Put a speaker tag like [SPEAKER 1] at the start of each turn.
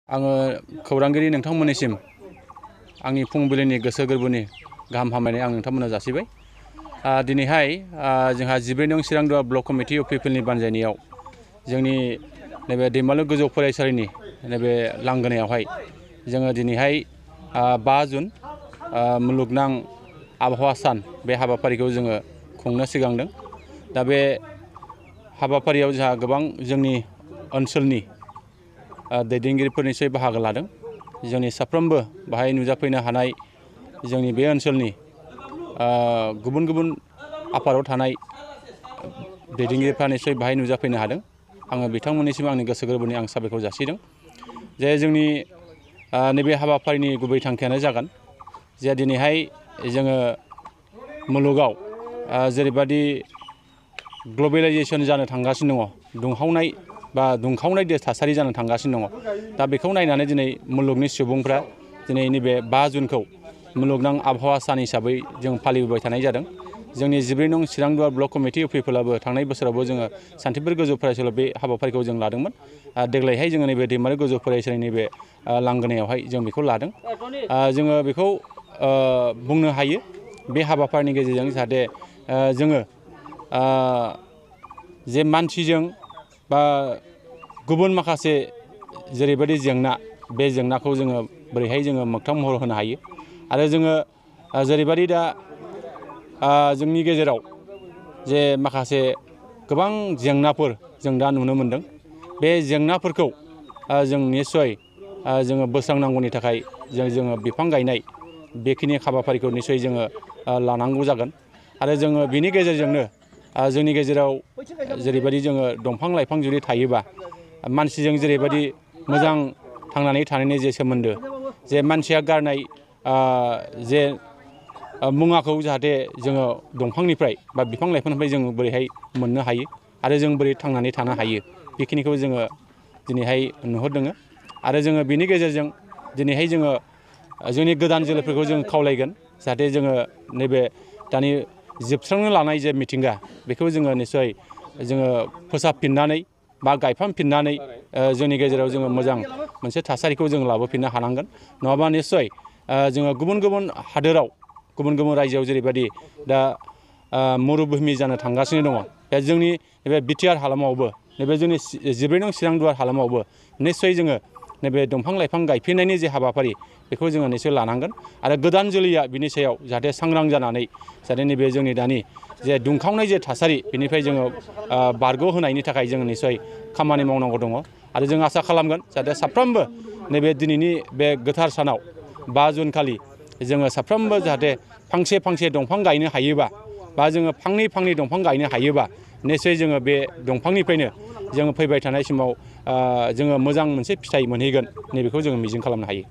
[SPEAKER 1] आङो खौरांगिरि नोंथांमोननिसिम आंनि फुंबिलिनि गोसो गोरबोनि गाहाम हामलायनाय आं नोंथांमोननो जासिबाय। दिनैहाय जोंहा 12 नं चिरांदुवार ब्लक कमिटि UPPLनि बानजायनायाव जोंनि नैबे दैमालु गोजौ फरायसालिनि नैबे लांगोनायावहाय जोङो दिनैहाय 5 जुन मुलुगनां आबहावा सान बे हाबाफारिखौ जोङो खुंनो सिगांदों। दा बे हाबाफारियाव जोंहा गोबां जोंनि ओनसोलनि दैदेनगिरिफोरनिफ्राय बाहागो लादों। जोंनि साफ्रोमबो बाहाय नुजाफैनो हानाय जोंनि बे ओनसोलनि गुबुन गुबुन आफादाव थानाय दैदेनगिरिफोरनिफ्राय बाहाय नुजाफैनो हादों। आङो बिथांमोननिसिम आंनि गोसो गोरबोनि आं साबायखर जासिदों जे जोंनि नैबे हाबाफारिनि गुबै थांखियानो जागोन जे दिनैहाय जोङो मुलुगाव जेरैबायदि ग्लबेलाइजेसन जानो थांगासिनो दङ, दुंखावनाय थासारि जानो थांगासिनो दङ। दा बेखौ नायनानै दिनै मुलुगनि सुबुंफ्रा दिनै नैबे 5 जुनखौ मुलुगनां आबहावा सान हिसाबै जों फालिबोबाय थानाय जादों। जोंनि 12 नं चिरांदुवार ब्लक कमिटि UPPLआबो थांनाय बोसोरावबो जोङो सान्थिफुर गोजौ फरायसालियाव बे हाबाफारिखौ जों लादोंमोन। देग्लायहाय जोङो नैबे दैमालु गोजौ फरायसालिनि बे लांगोनायावहाय जों बेखौ लादों। जोङो बेखौ बुंनो हायो बे हाबाफारिनि गेजेरजों जाहाथे जोङो जे मानसिजों बा गुबुन माखासे जेरैबायदि जेंना, बे जेंनाखौ जोङो बोरैहाय जोङो मोगथां महर होनो हायो आरो जोङो जेरैबायदि दा जोंनि गेजेराव जे माखासे गोबां जेंनाफोर जों दा नुनो मोनदों। बे जेंनाफोरखौ जों निस्सय जोङो बोस्रांनांगौनि थाखाय जोङो बिफां गायनाय बेखिनि हाबाफारिखौ निस्सय जोङो लानांगौ जागोन आरो जोङो बिनि गेजेरजोंनो जोंनि गेजेराव जेरैबायदि जोङो दंफां लाइफां जुदि थायोबा मानसिजों जेरैबायदि मोजां थांनानै थानायनि जे सोमोन्दो, जे मानसिया गारनाय जे मुवाखौ जाहाथे जोङो दंफांनिफ्राय बा बिफां लाइफांनिफ्राय जों बोरैहाय मोननो हायो आरो जों बोरै थांनानै थानो हायो बेखिनिखौ जोङो दिनैहाय नुहुरदों। आरो जोङो बिनि गेजेरजों दिनैहाय जोङो जोंनि गोदान जोलैफोरखौ जों खावलायगोन जाहाथे जोङो नैबे दानि जोबस्रांनो लानाय जे मिथिंगा बेखौ जोङो निस्सय जोङो फोसाबफिननानै बा गायफामफिननानै जोंनि गेजेराव जोङो मोजां मोनसे थासारिखौ जों लाबोफिननो हानांगोन। नङाबा निस्सय जोङो गुबुन गुबुन हादोराव, गुबुन गुबुन रायजोआव जेरैबायदि दा मरुभूमि जानो थांगासिनो दङ, दा जोंनि नैबे BTR हालामावबो, नैबे जोंनि 12 नं चिरांदुवार हालामावबो निस्सय जोङो नैबे दंफां लाइफां गायफिननायनि जे हाबाफारि बेखौ जोङो निस्सय लानांगोन आरो गोदान जोलैया बिनि सायाव जाहाथे सांग्रां जानानै जाहाथे नैबे जोंनि दानि जे दुंखावनाय जे थासारि बेनिफ्राय जोङो बारग'होनायनि थाखाय जोङो निस्सय खामानि मावनांगौ दङ। आरो जों आसा खालामगोन जाहाथे साफ्रोमबो नैबे दिनैनि बे गोथार सानाव 5 जुन खालि जोङो साफ्रोमबो जाहाथे फांसे फांसे दंफां गायनो हायोबा बा जोङो फांनै दंफां गायनो हायोबा निस्सय जोङो बे दंफांनिफ्रायनो जोङो फैबाय थानाय समाव जोङो मोजां मोनसे फिथाइ मोनहैगोन, नैबेखौ जोङो मिजिं खालामनो हायो।